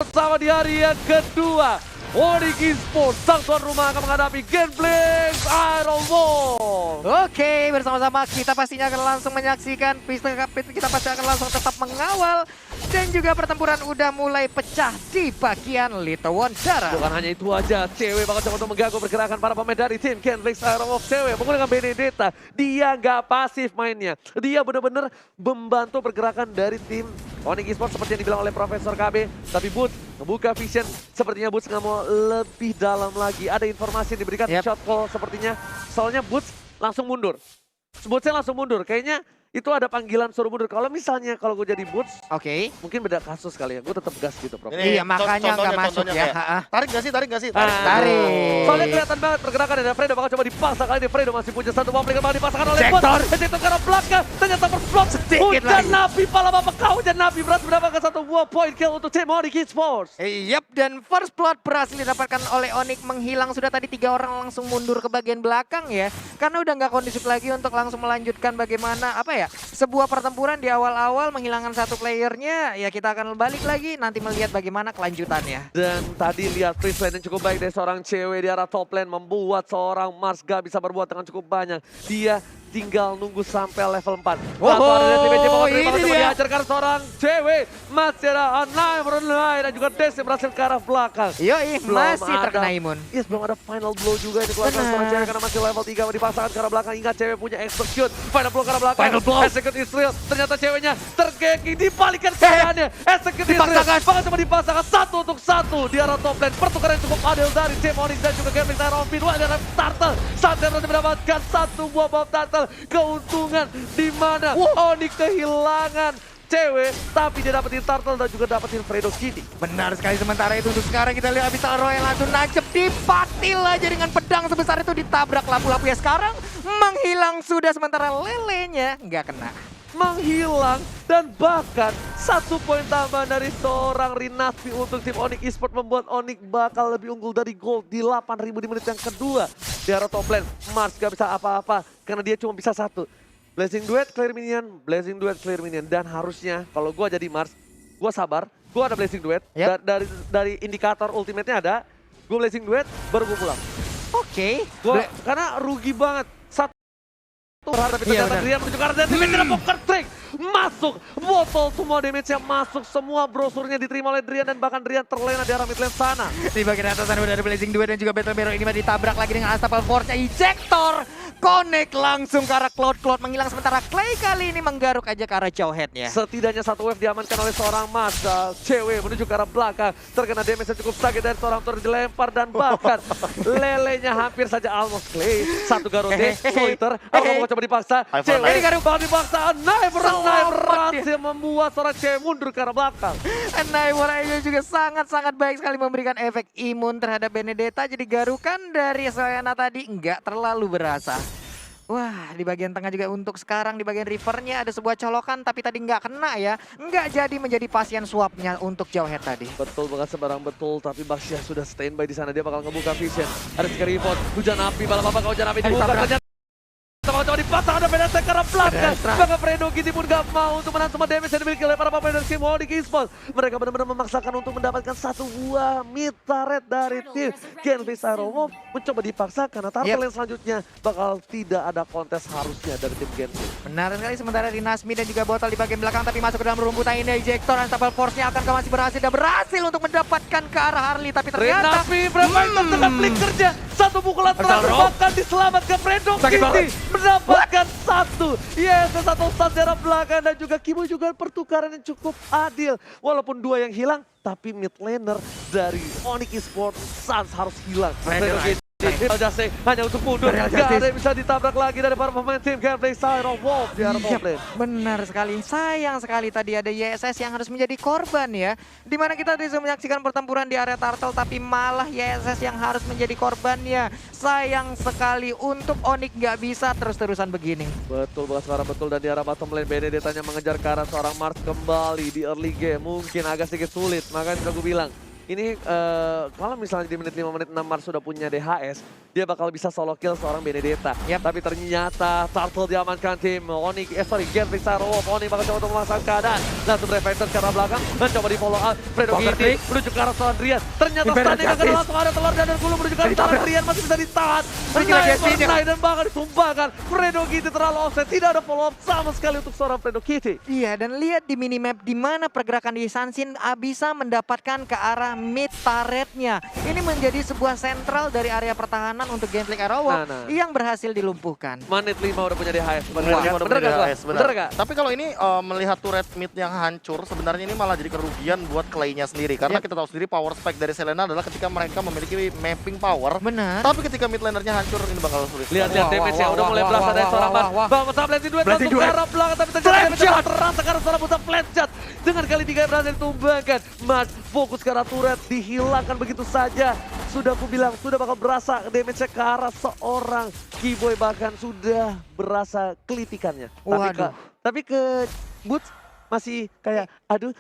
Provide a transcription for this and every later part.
bersama di hari yang kedua. Onyx Esports, sang tuan rumah akan menghadapi Genflix Iron Wolf. Oke, bersama-sama kita pastinya akan langsung menyaksikan pistol kapit. Kita pasti akan langsung tetap mengawal. Dan juga pertempuran udah mulai pecah di bagian Little Wondara. Bukan hanya itu aja, cewek bakal coba untuk mengganggu pergerakan para pemain dari tim Genflix Iron Wolf. Cewek menggunakan Benedetta, dia nggak pasif mainnya. Dia benar-benar membantu pergerakan dari tim Onyx Esports seperti yang dibilang oleh Profesor KB. Tapi Boots membuka vision, sepertinya Boots nggak mau lebih dalam lagi. Ada informasi yang diberikan shot call sepertinya. Soalnya Boots langsung mundur. Bootsnya langsung mundur, kayaknya itu ada panggilan suruh mundur. Kalau misalnya kalau gue jadi Boots, mungkin beda kasus kali ya. Gue tetap gas gitu, Prof. Iya, makanya nggak masuk ya. Tarik nggak sih? Tarik. Soalnya kelihatan banget pergerakan dari Fredo bakal coba dipaksa kali ini. Fredo masih punya satu bomb yang bakal dipasangkan oleh Boots. Ejector ke arah belakang, ternyata berflop. Hujan Nabi, pala bapak kau hujan Nabi berhasil mendapatkan satu buah point kill untuk tim Onyx Esports. Yap, dan first blood berhasil didapatkan oleh Onyx, menghilang. Sudah tadi 3 orang langsung mundur ke bagian belakang ya. Karena udah nggak kondusif lagi untuk langsung melanjutkan bagaimana sebuah pertempuran di awal-awal menghilangkan satu playernya. Ya kita akan balik lagi nanti melihat bagaimana kelanjutannya. Dan tadi lihat free lane yang cukup baik dari seorang cewek di arah top lane membuat seorang Mars gak bisa berbuat dengan cukup banyak. Dia tinggal nunggu sampai level 4. Ini dia. Dihajarkan seorang cewek. Masih ada online dan juga Desi berhasil ke arah belakang. Yoi, masih terkena imun. Yes, belum ada final blow juga yang dikeluarkan seorang cewek karena masih level 3 dipasangkan ke arah belakang. Ingat cewek punya execute. Final blow ke arah belakang. Final blow. Execute Israel. Ternyata ceweknya tergeki, dibalikan keadaannya. Execute Israel. Bahkan cuma dipasangkan 1-1 di arah top lane. Pertukaran yang cukup adil dari tim Onyx dan juga Genflix Iron Wolf. Wah, ada Turtle. Saatnya berhasil mendapatkan satu buah bomb Turtle. Keuntungan di mana Onyx kehilangan cewek, tapi dia dapetin Turtle dan juga dapetin Fredo Kitty. Benar sekali, sementara itu untuk sekarang kita lihat Abyssal Royal langsung nancep di patil aja dengan pedang sebesar itu, ditabrak lampu-lampu ya. Sekarang menghilang sudah, sementara lelenya nggak kena. Menghilang dan bahkan 1 poin tambahan dari seorang Rinasvi untuk tim Onyx Esports membuat Onyx bakal lebih unggul dari gold di 8.000 di menit yang kedua. Di arah top lane, Mars gak bisa apa-apa karena dia cuma bisa satu. Blazing Duet, clear minion, Blazing Duet, clear minion. Dan harusnya kalau gue jadi Mars, gue sabar, gue ada Blazing Duet. Dari indikator ultimate-nya ada, gue Blazing Duet baru gue pulang. Karena rugi banget. Tapi ternyata Drian menuju ke arah damage dan poker trick masuk, botol semua damage-nya masuk, semua brosurnya diterima oleh Drian dan bahkan Drian terlena di arah mid lane sana. Di bagian atas sana udah ada Blazing Duet dan juga Battle Mirror ini ditabrak lagi dengan Unstoppable Force-nya. Ejector connect langsung ke arah Cloud menghilang, sementara Clay kali ini menggaruk aja ke arah Jawhead-nya. Setidaknya satu wave diamankan oleh seorang Mas. Cewek menuju ke arah belakang, terkena damage yang cukup sakit dari seorang Tor dilempar dan bahkan lelenya hampir saja almost Clay. Satu Garode, Loiter, mau coba dipaksa. Cewek ini garuk banget dipaksa. Naiver berhasil membuat seorang cewek mundur ke arah belakang. Naiver juga sangat-sangat baik sekali memberikan efek imun terhadap Benedetta. Jadi garukan dari Soyana tadi nggak terlalu berasa. Wah, di bagian tengah juga untuk sekarang di bagian rivernya ada sebuah colokan tapi tadi nggak kena ya. Nggak jadi menjadi pasien swapnya untuk Jawhead tadi. Betul banget, sembarang betul, tapi Baxia sudah standby di sana. Dia bakal ngebuka vision. Ada sekali report, hujan api, bala bapak hujan api dibuka. Ternyata coba dipasang, ada Benedetta ke arah belakang. Maka Fredo Kitty pun gak mau untuk menahan semua damage yang dimiliki oleh para pemain dari tim Onyx Esports. Mereka benar-benar memaksakan untuk mendapatkan satu buah mid turret dari tim Genflix Iron Wolf. Mencoba dipaksa karena Turtle yang selanjutnya bakal tidak ada kontes harusnya dari tim Genflix. Benar sekali, sementara Rinasmi dan juga Botol di bagian belakang tapi masuk ke dalam rumputan ini. Ejector Unstoppable Force-nya akan masih berhasil untuk mendapatkan ke arah Harley, tapi ternyata Rinasmi bermain dengan flickernya. Satu pukulan terakhir bahkan diselamatkan Fredo Kitty. Mendapatkan satu. Yes, satu stun dari belakang dan juga Kimo juga pertukaran yang cukup adil. Walaupun 2 yang hilang, tapi mid laner dari Onyx Esports Suns harus hilang. Jase hanya untuk mundur, gak ada yang bisa ditabrak lagi dari para pemain tim Genflix Iron Wolf di arah top lane. Benar sekali, sayang sekali tadi ada YSS yang harus menjadi korban ya. Dimana kita bisa menyaksikan pertempuran di area Turtle tapi malah YSS yang harus menjadi korbannya. Sayang sekali untuk Onyx gak bisa terus-terusan begini. Betul banget, suara betul, dan di arah bottom lane Benedettanya mengejar ke arah seorang Mars kembali di early game. Mungkin agak sedikit sulit, makanya aku bilang ini kalau misalnya di menit 5 menit 6 Mars sudah punya DHS, dia bakal bisa solo kill seorang Benedetta. Tapi ternyata Turtle diamankan tim Onyx, Genflix Sarowolf. Onyx bakal coba untuk memaksakan keadaan. Langsung Refighter ke arah belakang, mencoba di follow up. Fredo Kitty menuju ke arah seorang Rian. Ternyata stunning akan langsung ada telur dan Gulu menuju ke arah seorang Rian, masih bisa ditahan. Naik dan bahkan ditumbangkan. Fredo Kitty terlalu offset, tidak ada follow up sama sekali untuk seorang Fredo Kitty. Iya, dan lihat di minimap di mana pergerakan di Sansin bisa mendapatkan ke arah mid turretnya. Ini menjadi sebuah sentral dari area pertahanan untuk Genflix Arrowwolf yang berhasil dilumpuhkan. Menit 5 udah punya DHS. Bener gak? Tapi kalau ini melihat turret mid yang hancur, sebenarnya ini malah jadi kerugian buat Clay-nya sendiri. Karena kita tahu sendiri power spike dari Selena adalah ketika mereka memiliki mapping power. Benar. Tapi ketika mid lanernya hancur, ini bakal sulit. Lihat damage ya, udah mulai berasa dari seorang Mas. Bangun sama Blazing Duet masuk ke arah belakang, tapi ternyata damage terasa karena seorang buta flat shot. Dengan kali 3 berhasil ditumbangkan. Mas fokus ke arah turret, dihilangkan begitu saja. Sudah aku bilang, sudah bakal berasa damage-nya ke arah seorang Keyboy, bahkan sudah berasa kelitikannya. Tapi ke Boots masih kayak aduh,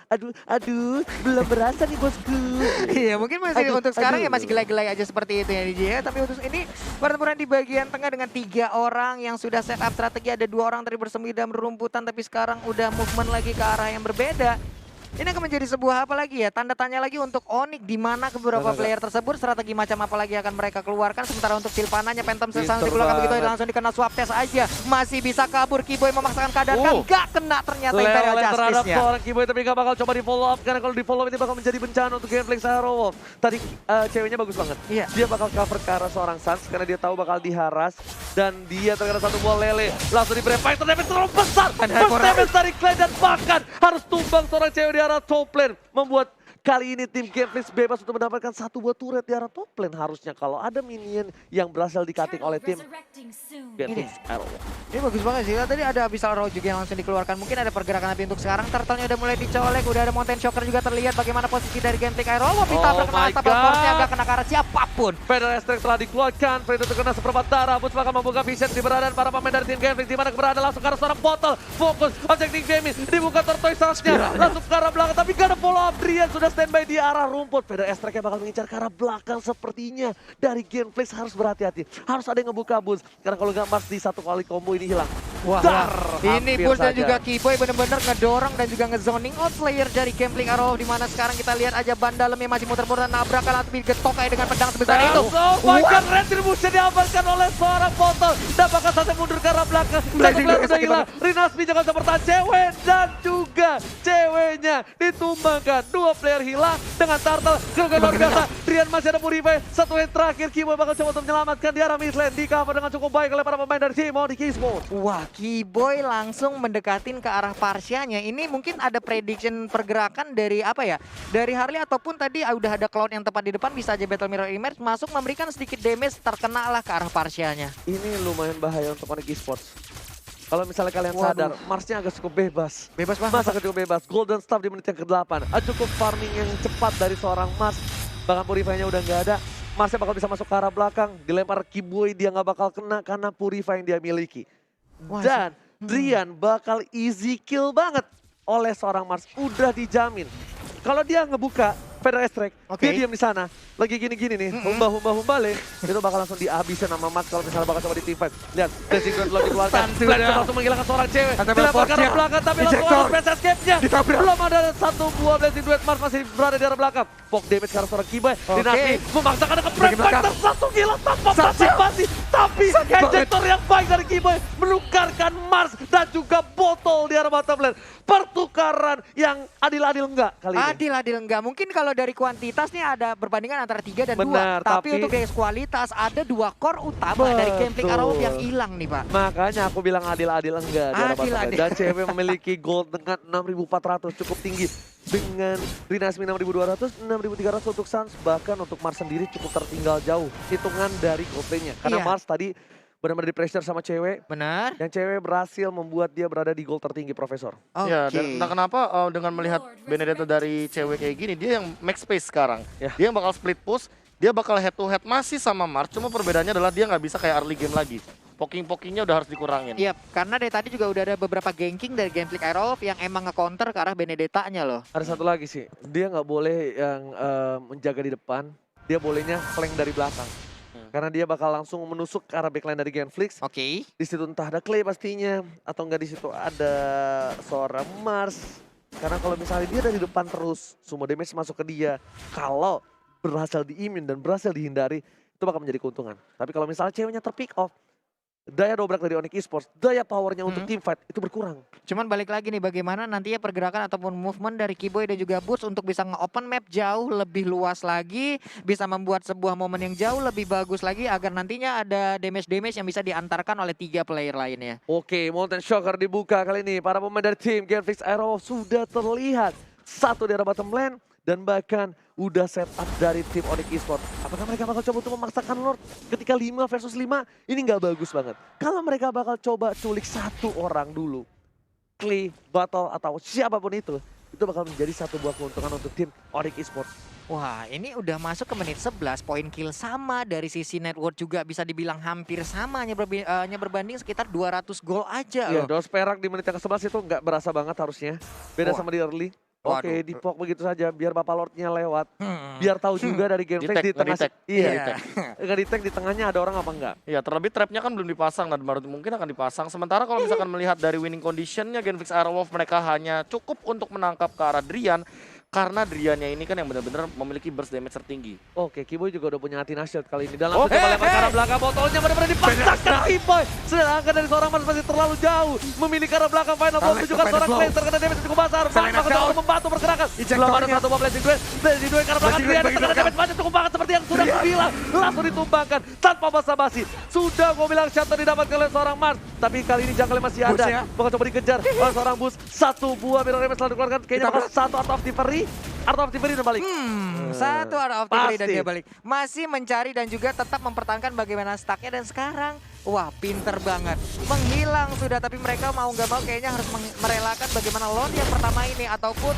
belum berasa nih bosku. Iya, mungkin masih untuk sekarang ya masih gelai-gelai aja seperti itu ya DJ ya. Tapi untuk ini pertempuran di bagian tengah dengan 3 orang yang sudah set up strategi, ada 2 orang tadi bersembunyi dalam rumputan, tapi sekarang udah movement lagi ke arah yang berbeda. Ini akan menjadi sebuah apa lagi ya, tanda tanya lagi untuk Onyx, di mana beberapa player tersebut strategi macam apa lagi akan mereka keluarkan. Sementara untuk Sylvananya Phantom Sensation dikeluarkan begitu langsung dikena swap test aja. Masih bisa kabur, Keyboy memaksakan keadaan, gak kena ternyata Imperial Justice-nya. Seorang Keyboy tapi gak bakal coba di follow up, karena kalau di follow up ini bakal menjadi bencana untuk Genflix Arrowwolf. Tadi ceweknya bagus banget. Dia bakal cover ke arah seorang Sans karena dia tahu bakal diharas, dan dia terkena satu buah lele. Langsung di Fighter damage terlalu besar. First damage dari Clay dan bahkan harus tumbang seorang cewek di arah top lane, membuat kali ini tim Genflix bebas untuk mendapatkan 1 buah turret di arah top lane. Harusnya kalau ada minion yang berhasil di-cutting oleh tim Genflix Arrowwolf. Ini bagus banget sih, tadi ada Abyssal Row juga yang langsung dikeluarkan. Mungkin ada pergerakan tapi untuk sekarang Turtle-nya udah mulai dicolek, udah ada Mountain Shocker juga terlihat bagaimana posisi dari Genflix Arrowwolf. Ditabrak kena atap force-nya, agak kena ke arah siapapun. Feder Strike telah dikeluarkan, Fredo terkena seperempat darah. Boots bakal membuka vision di keberadaan para pemain dari tim Genflix, di mana keberadaan langsung ke arah seorang botol. Fokus, objective damage, dibuka Tortoise-nya, langsung ke arah belakang, tapi gak ada follow up. Brian sudah standby di arah rumput. Feder Strike bakal mengincar ke arah belakang sepertinya. Dari Genflix harus berhati-hati, harus ada yang ngebuka Boots, karena kalau gak Mars di 1 kali combo ini hilang. Ini Boots dan juga Keyboy benar-benar ngedorong dan juga ngezoning out player dari Genflix Arrowwolf, di mana sekarang kita lihat aja ban dalamnya masih muter-muter, nabrakan atau digetok kayak dengan pedang sebesar itu. Bahkan retribution diamankan oleh seorang botol, dan bakal sampai mundur ke arah belakang. Satu player sudah hilang. Rinasmi jangan bisa bertahan, cewek dan juga ceweknya ditumbangkan. 2 player hilang dengan Turtle. Kerugian luar biasa. Rian masih ada Purify. 1 lane terakhir, Keyboy bakal coba untuk menyelamatkan di arah mid lane. Di cover dengan cukup baik oleh para pemain dari tim Onyx Esports. Wah, Keyboy langsung mendekatin ke arah Parsianya. Ini mungkin ada prediction pergerakan dari apa ya? Dari Harley ataupun tadi udah ada Cloud yang tepat di depan, bisa aja Battle Mirror Image masuk memberikan sedikit damage, terkena lah ke arah Parsianya. Ini lumayan bahaya untuk Onyx Esports. Kalau misalnya kalian sadar, Marsnya agak cukup bebas. Bebas banget. Mars agak cukup bebas. Golden Staff di menit yang ke-8. Cukup farming yang cepat dari seorang Mars. Bahkan Purify-nya udah nggak ada. Marsnya bakal bisa masuk ke arah belakang. Dilempar Keyboy, dia nggak bakal kena karena Purify yang dia miliki. Dan Drian bakal easy kill banget oleh seorang Mars. Udah dijamin. Kalau dia ngebuka Feder Strike, dia diam di sana. Lagi gini-gini nih, humba-humba-humbale. Itu bakal langsung dihabisin sama Mars kalau misalnya bakal coba di team fight. Lihat, Blazing Duet belum dikeluarkan. Blazing langsung menghilangkan seorang cewek. Dilempar ke arah belakang, tapi langsung ada Space Escape-nya. Belum ada 1 buah Blazing Duet, Mars masih berada di arah belakang. Poke damage ke arah seorang Keyboy. Dinasti memaksakan ke Prime Factor, langsung hilang tanpa partisipasi. Tapi ejector yang baik dari Keyboy menukarkan Mars dan juga botol di arah bottom lane. Pertukaran yang adil-adil enggak kali ini? Adil-adil enggak. Mungkin kalau dari kuantitas nih ada perbandingan antara 3 dan 2. Benar, tapi untuk dari kualitas ada 2 core utama dari Genflix Arrowwolf yang hilang nih, Pak. Makanya aku bilang adil-adil enggak. Adil-adil. Dan CW memiliki gold dengan 6.400, cukup tinggi. Dengan Rinasmi 6.200, 6.300 untuk Sans. Bahkan untuk Mars sendiri cukup tertinggal jauh hitungan dari gold lane-nya. Karena Mars tadi benar-benar di pressure sama cewek. Benar. Dan cewek berhasil membuat dia berada di gold tertinggi, Profesor. Ya, dan entah kenapa dengan melihat Benedetta dari cewek kayak gini, dia yang max space sekarang. Dia yang bakal split push, dia bakal head to head masih sama Mars, cuma perbedaannya adalah dia nggak bisa kayak early game lagi. Poking-pokingnya udah harus dikurangin. Iya, karena dari tadi juga udah ada beberapa ganking dari Gameplay Aerolf yang emang nge-counter ke arah Benedetta-nya loh. Ada satu lagi sih, dia nggak boleh yang menjaga di depan, dia bolehnya flank dari belakang. Karena dia bakal langsung menusuk ke arah backline dari Genflix. Oke. Di situ entah ada Clay pastinya, atau enggak di situ ada seorang Mars. Karena kalau misalnya dia dari depan terus, semua damage masuk ke dia. Kalau berhasil di-immune dan berhasil dihindari, itu bakal menjadi keuntungan. Tapi kalau misalnya ceweknya terpick off, daya dobrak dari Onyx Esports, daya powernya untuk teamfight itu berkurang. Cuman balik lagi nih bagaimana nantinya pergerakan ataupun movement dari Kiboy dan juga Boots untuk bisa nge-open map jauh lebih luas lagi. Bisa membuat sebuah momen yang jauh lebih bagus lagi agar nantinya ada damage-damage yang bisa diantarkan oleh 3 player lainnya. Oke, Molten Shocker dibuka kali ini. Para pemain dari tim Genflix Aerolf sudah terlihat. Satu di arah bottom lane dan bahkan udah set up dari tim Onyx Esports. Apakah mereka bakal coba untuk memaksakan Lord ketika 5 versus 5? Ini nggak bagus banget. Kalau mereka bakal coba culik satu orang dulu, Clay, Battle, atau siapapun itu bakal menjadi satu buah keuntungan untuk tim Onyx Esports. Wah, ini udah masuk ke menit 11, poin kill sama dari sisi network juga bisa dibilang hampir sama, hanya berbanding sekitar 200 gol aja Iya, loh. dos perak di menit yang ke-11 itu nggak berasa banget harusnya. Beda sama di early. Oke, Waduh. dipok begitu saja biar Bapak Lordnya lewat. Biar tahu juga dari gameplay di tengah. Nge-detect. Iya, Iya. nge-detect di tengahnya ada orang apa enggak. Iya, terlebih trapnya kan belum dipasang dan baru mungkin akan dipasang. Sementara kalau misalkan melihat dari winning conditionnya Genflix Aerolf, mereka hanya cukup untuk menangkap ke arah Drian. Karena Driannya ini kan yang benar-benar memiliki burst damage tertinggi. Oke, Kiboy juga udah punya Athena Shield kali ini. Dan langsung coba lempar ke arah belakang, botolnya benar-benar dipaksakan Kiboy. Sedangkan dari seorang Mars masih terlalu jauh. Memilih ke arah belakang, final blow menunjukkan seorang Clay terkena damage cukup besar. Mars bakal coba membantu pergerakan. Belum ada satu mob Blazing Duel. Blazing Duel ke arah belakang, Drian terkena damage banyak cukup banget seperti yang sudah aku bilang. Langsung ditumbangkan tanpa basa-basi. Sudah gue bilang shot didapatkan oleh seorang Mars. Tapi kali ini jangkauannya masih ada. Bakal coba dikejar oleh seorang Bus. Satu buah mirror damage selalu dikeluarkan. Kayaknya bakal satu Art of Thievery. Art of Thievery udah balik. Satu Art of Thievery dan pasti. dia balik. Masih mencari dan juga tetap mempertahankan bagaimana stacknya dan sekarang. Wah, pinter banget. Menghilang sudah, tapi mereka mau nggak mau kayaknya harus merelakan bagaimana Lord yang pertama ini. Ataupun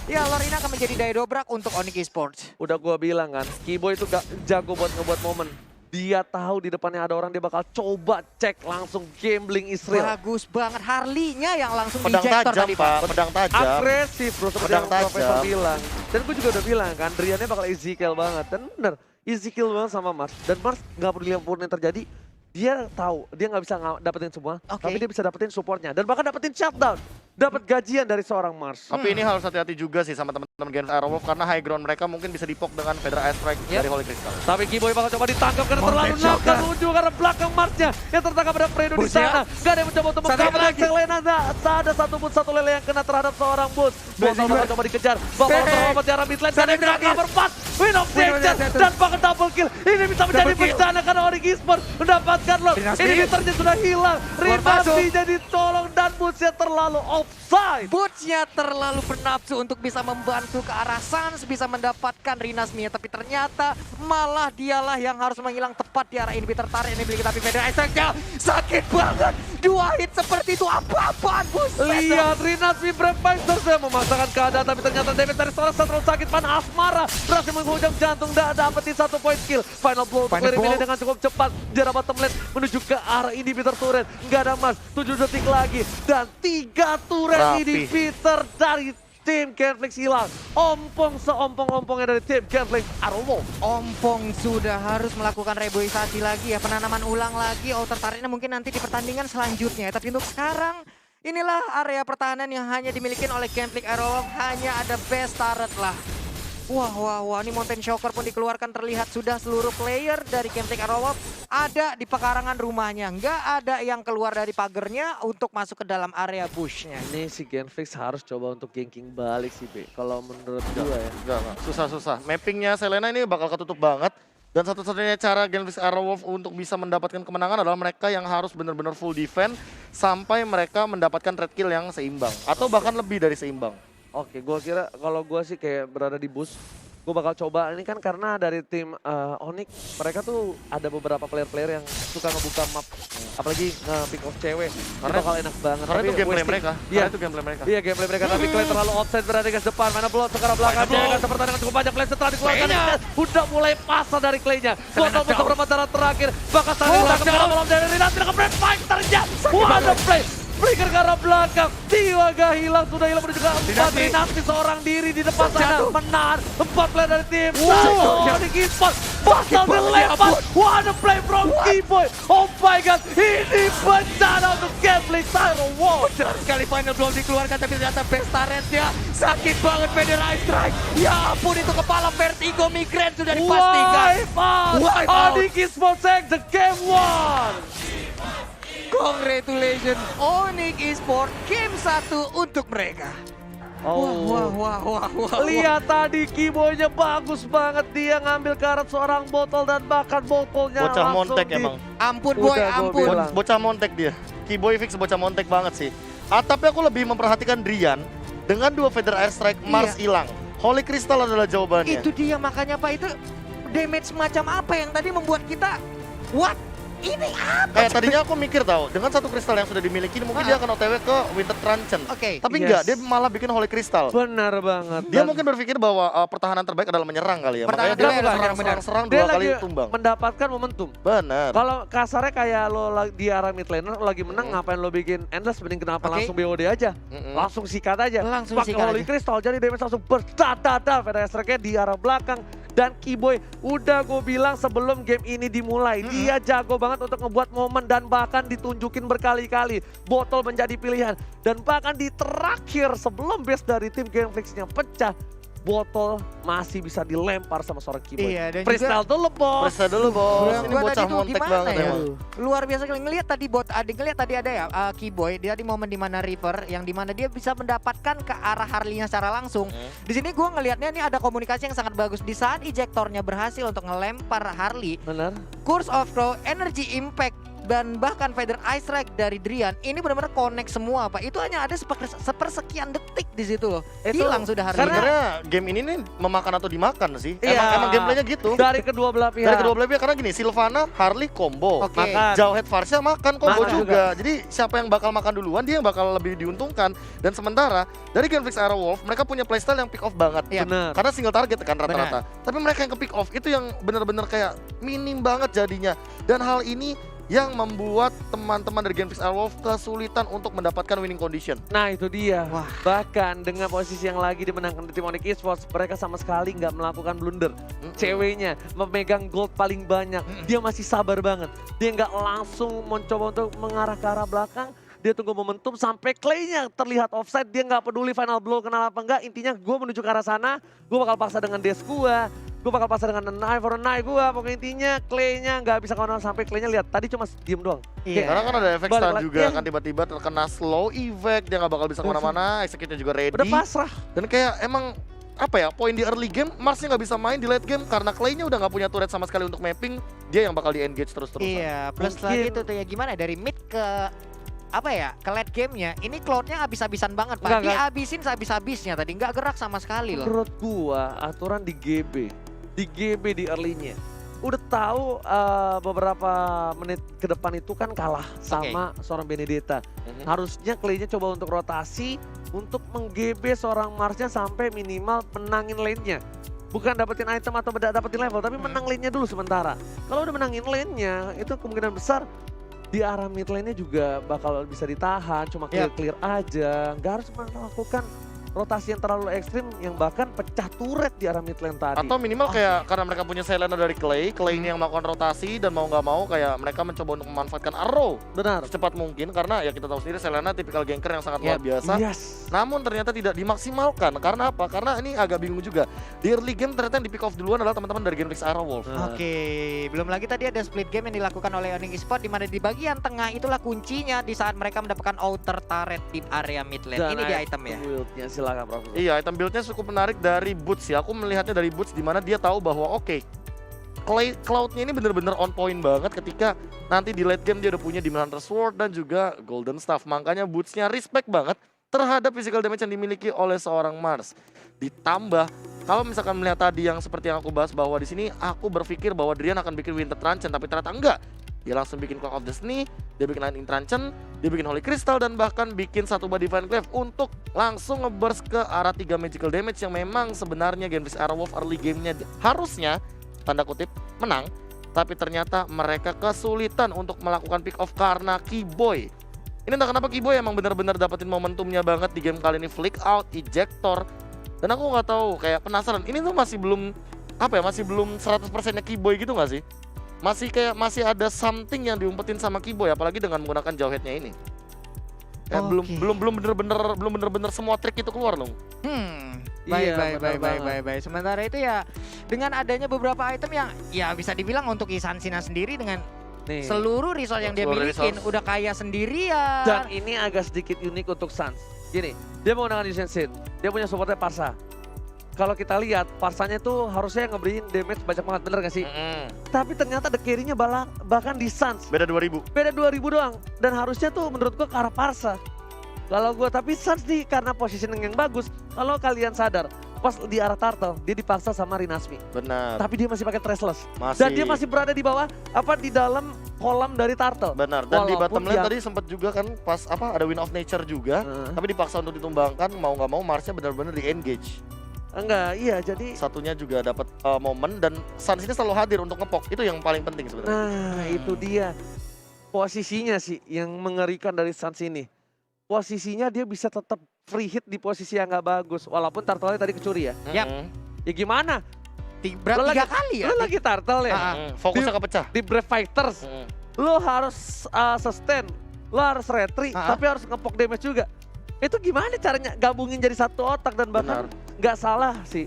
ya Lord ini akan menjadi daya dobrak untuk Onyx Esports. Udah gua bilang kan, Kiboy itu gak jago buat ngebuat momen. Dia tahu di depannya ada orang, dia bakal coba cek langsung gambling Israel. Bagus banget. Harley-nya yang langsung Pedang di-ejector tajam, tadi, Pak. Pedang tajam. Agresif bro, seperti Pedang yang Profesor tajam. bilang. Dan gue juga udah bilang kan, Driannya bakal easy kill banget. Dan bener, easy kill banget sama Mars. Dan Mars gak peduli apapun yang terjadi, dia tahu dia nggak bisa dapetin semua, tapi dia bisa dapetin supportnya. Dan bahkan dapetin shutdown. Dapat gajian dari seorang Mars. Tapi ini harus hati-hati juga sih sama teman-teman Genflix Aerolf karena high ground mereka mungkin bisa dipok dengan Fedra Ice Strike dari Holy Crystal. Tapi Kiboy bakal coba ditangkap karena terlalu nakal menuju karena belakang Marsnya yang tertangkap ada Fredo di sana. Gak ada yang mencoba untuk mengcover Selena. Gak ada satu lele yang kena terhadap seorang Bus. Botol bakal coba dikejar. Bakal terhormat di arah midlane. Gak ada yang bisa cover pas. Win of danger dan bahkan double kill. Ini bisa menjadi bencana karena Onyx Esports mendapatkan Lord. Inhibitornya sudah hilang. Rimasi jadi tolong dan Busnya terlalu offside. Boots-nya terlalu bernafsu untuk bisa membantu ke arah Sans, bisa mendapatkan Rinasmia, tapi ternyata malah dialah yang harus menghilang tepat di arah inhibitor tarik ini tapi Fedra Ice-nya sakit banget. 2 hit seperti itu apa-apaan Buset. Lihat Rinasmi Brempister saya memaksakan keadaan, tapi ternyata damage dari seorang terlalu sakit. Pan Asmara berhasil menghujam jantung, tidak dapetin 1 point kill. Final blow untuk Clear dengan cukup cepat. Jarak bottom lane menuju ke arah inhibitor turret. Nggak ada Mars, 7 detik lagi. Dan 3 turret inhibitor dari tim Genflix hilang. Ompong seompong-ompongnya dari tim Genflix Aerolf. Ompong sudah harus melakukan reboisasi lagi ya, penanaman ulang lagi. Outer turretnya mungkin nanti di pertandingan selanjutnya. Tapi untuk sekarang, inilah area pertahanan yang hanya dimiliki oleh Genflix Aerolf. Hanya ada best turret lah. Wah, ini Mountain Shocker pun dikeluarkan, terlihat sudah seluruh player dari Genflix Aerolf ada di pekarangan rumahnya. Nggak ada yang keluar dari pagernya untuk masuk ke dalam area bushnya. Ini si Genflix harus coba untuk ganking balik sih, Be. Kalau menurut gua ya. Enggak. Susah. Mappingnya Selena ini bakal ketutup banget. Dan satu-satunya cara Genflix Aerolf untuk bisa mendapatkan kemenangan adalah mereka yang harus benar-benar full defense sampai mereka mendapatkan red kill yang seimbang. Atau bahkan lebih dari seimbang. Oke, gua kira kalau gua sih kayak berada di bus, gue bakal coba ini kan karena dari tim Onyx mereka tuh ada beberapa player-player yang suka ngebuka map apalagi nge-pick off cewek. Itu bakal enak banget. Karena itu gameplay wasting- mereka. Iya. Karena itu gameplay mereka. Iya gameplay mereka tapi Clay terlalu offside berada di depan. Mana Blood sekarang belakangnya dengan pertandingan cukup banyak. Clay setelah dikeluarkan udah mulai pasal dari Clay-nya. Botol musuh perempuan terakhir bakal saling ditangkap malam dari Rinat dengan Brand Fighter-nya. What a play! Flicker ke arah belakang, Tiwaga hilang, sudah hilang menuju ke 4 Rinati seorang diri di depan sana, menahan 4 player dari tim Onyx Esports, bakal dilempar, what a play from Keyboy, oh my god, ini bencana untuk Gambling Tyro, wow. Benar sekali final belum dikeluarkan tapi ternyata best turret-nya sakit banget Feder Ice Strike. Ya ampun itu kepala Vertigo Migraine sudah dipastikan. Wipe out, Onyx Esports take the game 1. Congratulations Onyx Esports game 1 untuk mereka. Wah. Lihat tadi Keyboy-nya bagus banget, dia ngambil karat seorang botol dan bahkan botolnya Bocah langsung montek emang. Ampun boy, Udah, gua ampun. bilang. Bocah montek dia. Keyboy fix bocah montek banget sih. Tapi aku lebih memperhatikan Drian dengan 2 Feather Airstrike, Mars hilang. Holy Crystal adalah jawabannya. Itu dia makanya Pak, itu damage macam apa yang tadi membuat kita what? Ini apa? Kayak tadinya aku mikir tahu, dengan 1 kristal yang sudah dimiliki mungkin dia akan OTW ke Winter Truncheon. Oke. Tapi Yes. enggak, dia malah bikin Holy Crystal. Benar banget. Dia Dan mungkin berpikir bahwa pertahanan terbaik adalah menyerang kali ya. Pertahanan Makanya dia terbaik adalah serang, menyerang, serang dia 2 kali lagi tumbang. mendapatkan momentum. Benar. Kalau kasarnya kayak lo di arah mid laner lo lagi menang, ngapain lo bikin endless, mending kenapa Oke. langsung BOD aja. Langsung sikat aja. Langsung Pakai sikat Holy aja. Crystal jadi damage langsung bertata-tata. Feather Strike-nya di arah belakang. Dan Keyboy udah gue bilang sebelum game ini dimulai, dia jago banget untuk ngebuat momen dan bahkan ditunjukin berkali-kali. Botol menjadi pilihan. Dan bahkan di terakhir sebelum base dari tim Gameflix-nya pecah, botol masih bisa dilempar sama seorang Keyboy. Iya, dan Freestyle dulu bos. Periksa dulu bos, Gua ini tadi bocah tuh montek gimana banget ya? emang. Luar biasa kali ngelihat tadi ngelihat tadi ada ya Keyboy dia di momen dimana River yang dimana dia bisa mendapatkan ke arah Harley-nya secara langsung. Di sini gua ngelihatnya ini ada komunikasi yang sangat bagus di saat ejectornya berhasil untuk ngelempar Harley. Benar. Course of Throw, Energy Impact dan bahkan Feather Ice Strike dari Drian ini benar-benar connect semua Pak. Itu hanya ada sepersekian detik di situ loh. Itu Hilang sudah Harley. Sebenarnya game ini nih memakan atau dimakan sih. Iya. Emang gameplaynya gitu. Dari kedua belah pihak. Dari kedua belah pihak karena gini, Sylvana, Harley combo. Oke. Makan. Jauhead Varsha makan combo Makan juga. Jadi siapa yang bakal makan duluan dia yang bakal lebih diuntungkan. Dan sementara dari Genflix Aerowolf mereka punya playstyle yang pick off banget. Iya. Benar. Karena single target kan rata-rata. Tapi mereka yang ke pick off itu yang benar-benar kayak minim banget jadinya. Dan hal ini yang membuat teman-teman dari Genflix Airwolf kesulitan untuk mendapatkan winning condition. Nah itu dia. Wah. Bahkan dengan posisi yang lagi dimenangkan di tim Onyx Esports, mereka sama sekali nggak melakukan blunder. Ceweknya memegang gold paling banyak, dia masih sabar banget. Dia nggak langsung mencoba untuk mengarah ke arah belakang. Dia tunggu momentum sampai Clay-nya terlihat offside. Dia nggak peduli final blow kenal apa enggak. Intinya gue menuju ke arah sana, gue bakal paksa dengan dash gue bakal pasang dengan knife for a knife gue. Pokoknya intinya Clay-nya nggak bisa kawan sampai Clay-nya lihat. Tadi cuma diem doang. Iya. Karena kan ada efek Balik stun lagi. juga Iya. kan tiba-tiba terkena slow effect, dia nggak bakal bisa kemana-mana, execute-nya juga ready. Udah pasrah. Dan kayak emang apa ya, poin di early game, Marsnya nggak bisa main di late game karena Clay-nya udah nggak punya turret sama sekali untuk mapping, dia yang bakal di-engage terus-terusan. Iya, plus Mungkin- lagi itu tuh ya gimana dari mid ke apa ya, ke late gamenya, ini Cloud-nya habis-habisan banget Pak. Enggak. Dihabisin sehabis-habisnya tadi, nggak gerak sama sekali loh. Menurut gua aturan di GB di early-nya udah tahu beberapa menit ke depan itu kan kalah sama seorang Benedetta. Harusnya Clay-nya coba untuk rotasi untuk meng-GB seorang Marsnya sampai minimal menangin lane-nya. Bukan dapetin item atau dapetin level, tapi menang lane-nya dulu sementara. Kalau udah menangin lane-nya, itu kemungkinan besar di arah mid lane-nya juga bakal bisa ditahan, cuma clear-clear aja. Nggak harus melakukan rotasi yang terlalu ekstrim yang bahkan pecah turret di arah mid lane tadi. Atau minimal kayak karena mereka punya Selena dari Clay ini yang melakukan rotasi dan mau nggak mau kayak mereka mencoba untuk memanfaatkan Arrow Benar. secepat mungkin karena ya kita tahu sendiri Selena tipikal ganker yang sangat luar biasa. Yes. Namun ternyata tidak dimaksimalkan. Karena apa? Karena ini agak bingung juga. Di early game ternyata yang di pick off duluan adalah teman-teman dari Genflix Aerowolf. Oke, belum lagi tadi ada split game yang dilakukan oleh Onyx Esports di mana di bagian tengah itulah kuncinya di saat mereka mendapatkan outer turret di area mid lane. Ini di item ya. Build-nya silakan Profesor. Iya, item build-nya cukup menarik dari Boots ya. Aku melihatnya dari Boots di mana dia tahu bahwa oke, Cloud-nya ini bener-bener on point banget ketika nanti di late game dia udah punya Demon Hunter Sword dan juga Golden Staff. Makanya Boots-nya respect banget terhadap physical damage yang dimiliki oleh seorang Mars. Ditambah kalau misalkan melihat tadi yang seperti yang aku bahas bahwa di sini aku berpikir bahwa Drian akan bikin Winter Truncheon, tapi ternyata enggak. Dia langsung bikin Clock of Destiny, dia bikin Lightning Truncheon, dia bikin Holy Crystal, dan bahkan bikin satu buah Divine Glaive untuk langsung ngeburst ke arah 3 magical damage yang memang sebenarnya Genfix Aerowolf early gamenya harusnya tanda kutip menang, tapi ternyata mereka kesulitan untuk melakukan pick off karena Keyboy. Ini entah kenapa Keyboy emang benar-benar dapetin momentumnya banget di game kali ini, flick out, ejector, dan aku nggak tahu, kayak penasaran ini tuh masih belum apa ya, masih belum 100%-nya Keyboy gitu nggak sih? Masih ada something yang diumpetin sama Keyboy, apalagi dengan menggunakan jawheadnya ini. Kayak belum bener-bener semua trik itu keluar loh. Iya, benar Baik. Sementara itu ya dengan adanya beberapa item yang ya bisa dibilang untuk Isansina sendiri dengan Nih. seluruh resource yang dia Seluruh milikin resource. udah kaya sendirian. Dan ini agak sedikit unik untuk Suns. Gini, dia menggunakan Yusen Sin, dia punya supportnya Parsa. Kalau kita lihat, Parsanya tuh harusnya ngeberiin damage banyak banget, bener gak sih? Tapi ternyata the carry-nya bahkan di Suns. Beda 2000. Beda 2000 doang. Dan harusnya tuh menurut gua ke arah Parsa. Kalau gua, tapi Suns nih karena positioning yang bagus, kalau kalian sadar, pas di arah Turtle, dia dipaksa sama Rinasmi. Benar. Tapi dia masih pakai Traceless. Masih. Dan dia masih berada di bawah, di dalam kolam dari Turtle. Benar. Dan di Walaupun bottom lane yang- tadi sempat juga kan pas ada Wind of Nature juga, tapi dipaksa untuk ditumbangkan, mau nggak mau Marsnya benar-benar di engage. Enggak, iya jadi Satunya juga dapat momen, dan Suns ini selalu hadir untuk ngepok. Itu yang paling penting sebenarnya. nah, itu dia. Posisinya sih yang mengerikan dari Suns ini. Posisinya dia bisa tetap free hit di posisi yang nggak bagus. Walaupun turtle tadi kecuri ya. Yap. Ya gimana? Lo Tiga lagi- kali ya. Lo lagi turtle ya? Fokusnya kepecah. Di Brave Fighters. Lo harus sustain. Lo harus retry. Tapi harus ngepok damage juga. Itu gimana caranya gabungin jadi satu otak dan bahkan nggak salah sih.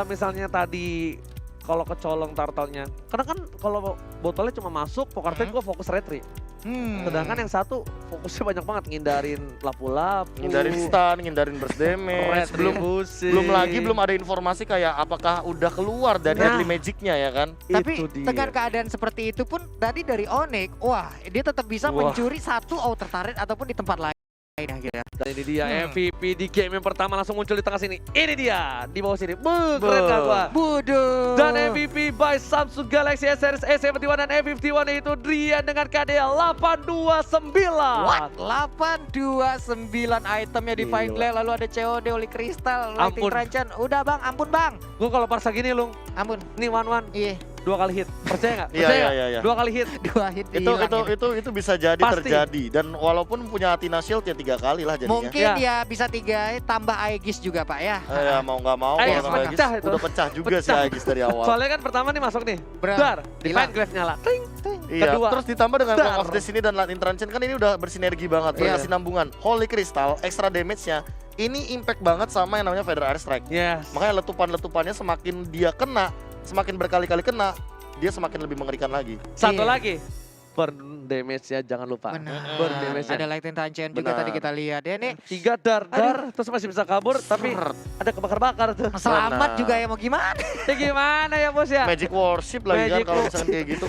Misalnya tadi kalau kecolong turtle-nya. Karena kan kalau botolnya cuma masuk, pokernya gue fokus retry. Sedangkan yang satu fokusnya banyak banget ngindarin lapu-lapu, Ngindarin stun, ngindarin burst damage. Belum lagi belum ada informasi kayak apakah udah keluar dari Nah. early magic-nya ya kan. Tapi Itu dia. dengan keadaan seperti itu pun tadi dari Onyx, wah dia tetap bisa Wah. mencuri satu outer turret ataupun di tempat lain. Gitu ya. Dan ini dia MVP di game yang pertama langsung muncul di tengah sini. Ini dia di bawah sini. Keren gak gua? Bodoh. Dan MVP by Samsung Galaxy S Series A71 dan A51 itu Drian dengan KD 829. What? 829 itemnya di Fine Gila. Glaive, lalu ada COD, Holy Crystal, Lightning Ampun. Truncheon. Udah bang, ampun bang. Gue kalau parsa gini Lung, Ampun. nih one Iya, 2 kali hit. Percaya nggak? Iya, Percaya iya, nggak? iya. 2 kali hit. 2 hit hilang ini. Itu bisa jadi Pasti. terjadi, dan walaupun punya Athena Shield ya 3 kali lah jadinya. Mungkin Ya. dia bisa 3 tambah Aegis juga pak ya. Ya mau nggak mau Aegis kalau Aegis pecah itu. udah pecah juga sih Pecah. Aegis dari awal. Soalnya kan pertama nih masuk nih. Berat. Dar, Hilang. Divine Glaive nyala. Ting. Iya, Kedua. terus ditambah dengan Dar. Clock of Destiny dan Lightning Truncheon kan ini udah bersinergi banget, Iya. berkesinambungan. Holy Crystal, extra damage-nya ini impact banget sama yang namanya Feather Air Strike. Yes. Makanya letupan-letupannya semakin dia kena, semakin berkali-kali kena, dia semakin lebih mengerikan lagi. Satu Iya. lagi. Burn damage-nya jangan lupa. Benar. Burn damage-nya. Ada Lightning Truncheon juga Benar. tadi kita lihat ya nih. 3 dar, terus masih bisa kabur, tapi ada kebakar-bakar tuh. Selamat Benar. juga ya mau gimana? Ya gimana ya bos ya? Magic Worship lagi kan Magic kalau misalkan kayak gitu